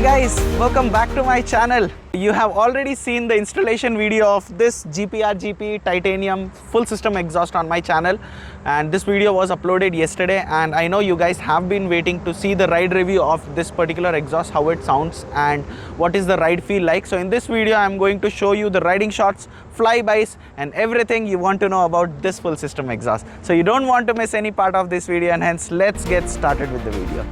guys, welcome back to my channel. You have already seen the installation video of this GPR GP titanium full system exhaust on my channel, and this video was uploaded yesterday, and I know you guys have been waiting to see the ride review of this particular exhaust, how it sounds and what is the ride feel like. So in this video I'm going to show you the riding shots, flybys and everything you want to know about this full system exhaust. So you don't want to miss any part of this video, and hence let's get started with the video.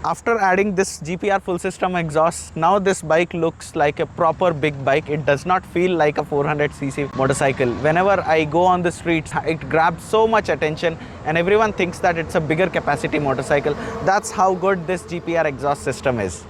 After adding this GPR full system exhaust, now this bike looks like a proper big bike. It does not feel like a 400cc motorcycle. Whenever I go on the streets, it grabs so much attention and everyone thinks that it's a bigger capacity motorcycle. That's how good this GPR exhaust system is.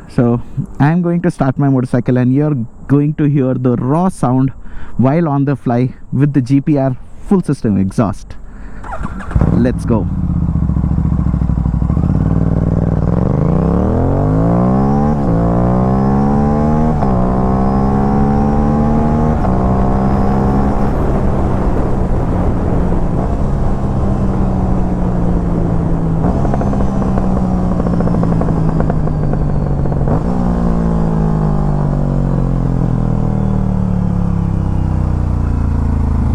So I'm going to start my motorcycle and you're going to hear the raw sound while on the fly with the GPR full system exhaust. Let's go.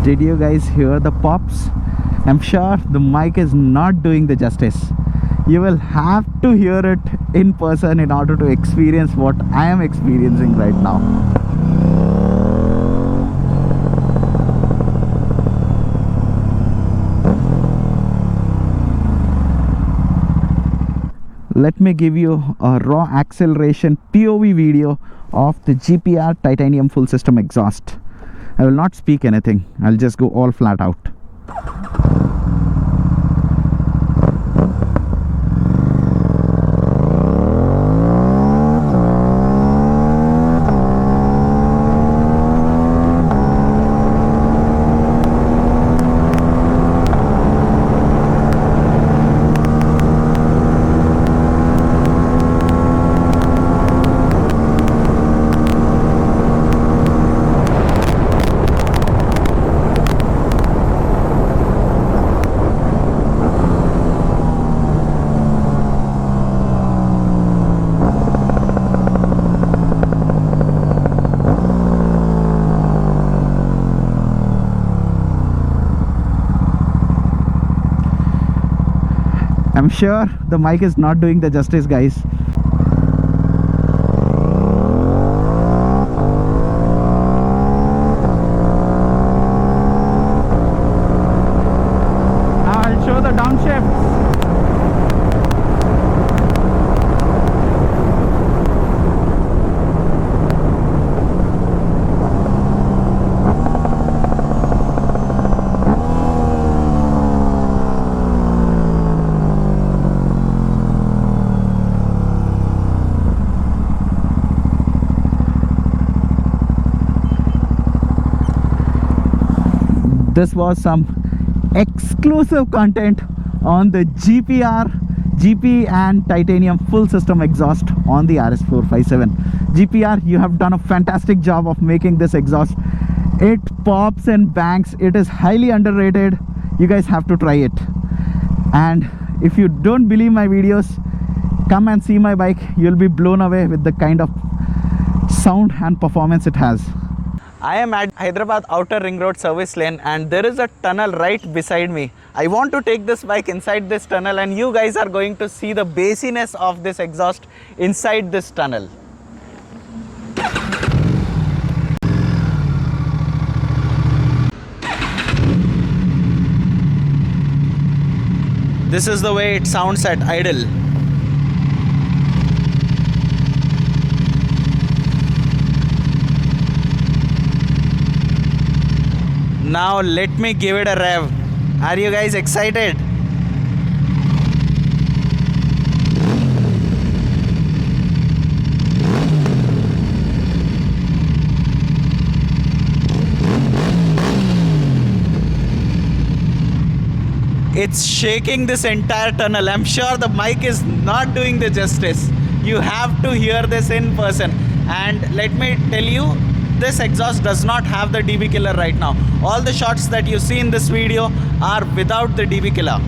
Did you guys hear the pops? I'm sure the mic is not doing the justice. You will have to hear it in person in order to experience what I am experiencing right now. Let me give you a raw acceleration POV video of the GPR titanium full system exhaust. I will not speak anything. I'll just go all flat out. I'm sure the mic is not doing the justice, guys. Now I'll show the downshift. This was some exclusive content on the GPR, GP and titanium full system exhaust on the RS457. GPR, you have done a fantastic job of making this exhaust. It pops and bangs. It is highly underrated. You guys have to try it. And if you don't believe my videos, come and see my bike. You'll be blown away with the kind of sound and performance it has. I am at Hyderabad Outer Ring Road service lane and there is a tunnel right beside me. I want to take this bike inside this tunnel and you guys are going to see the bassiness of this exhaust inside this tunnel. This is the way it sounds at idle. Now let me give it a rev. Are you guys excited? It's shaking this entire tunnel. I'm sure the mic is not doing the justice. You have to hear this in person. And let me tell you, this exhaust does not have the DB killer right now. All the shots that you see in this video are without the DB killer.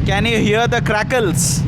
Can you hear the crackles?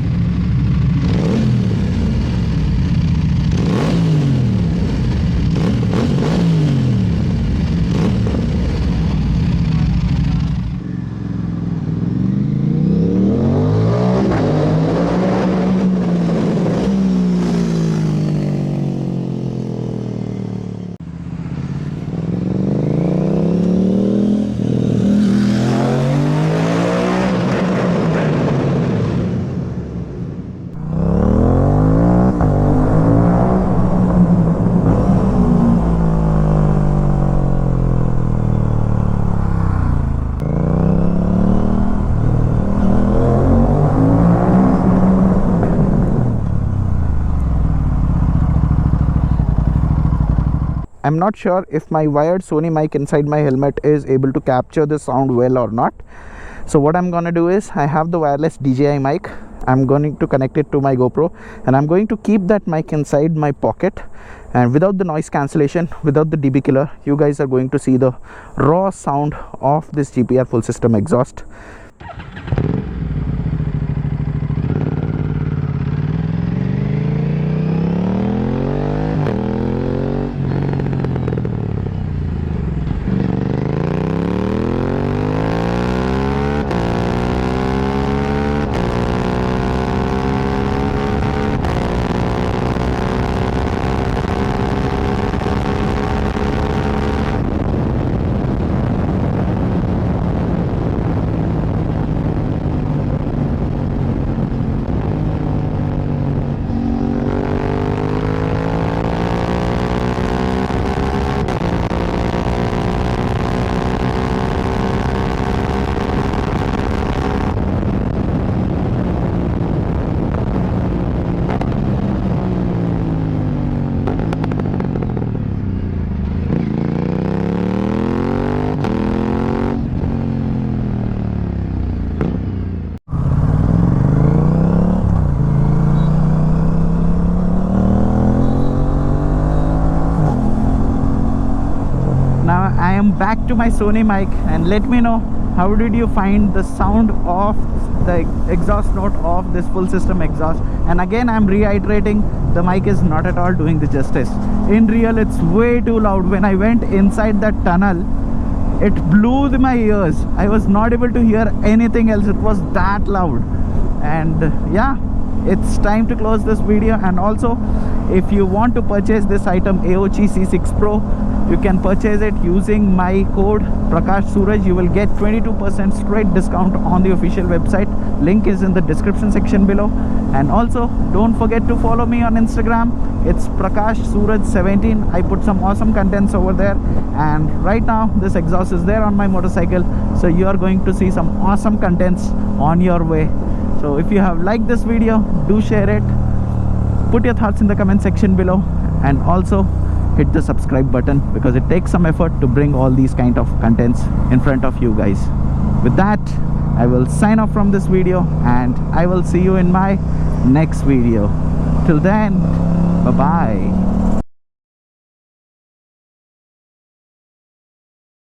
I'm not sure if my wired Sony mic inside my helmet is able to capture the sound well or not. So what I'm gonna do is, I have the wireless DJI mic. I'm going to connect it to my GoPro and I'm going to keep that mic inside my pocket, and without the noise cancellation, without the DB killer, you guys are going to see the raw sound of this GPR full system exhaust. I am back to my Sony mic, and let me know, how did you find the sound of the exhaust note of this full system exhaust? And again, I'm reiterating, the mic is not at all doing the justice. In real, it's way too loud. When I went inside that tunnel, it blew my ears. I was not able to hear anything else. It was that loud. And yeah, it's time to close this video. And also, if you want to purchase this item Aoocci C6 Pro, you can purchase it using my code Prakash Suraj. You will get 22% straight discount on the official website. Link is in the description section below. And also, don't forget to follow me on Instagram. It's Prakash Suraj 17. I put some awesome contents over there. And right now, this exhaust is there on my motorcycle, so you are going to see some awesome contents on your way. So if you have liked this video, do share it. Put your thoughts in the comment section below, and also hit the subscribe button, because it takes some effort to bring all these kind of contents in front of you guys. With that, I will sign off from this video, and I will see you in my next video. Till then, bye bye.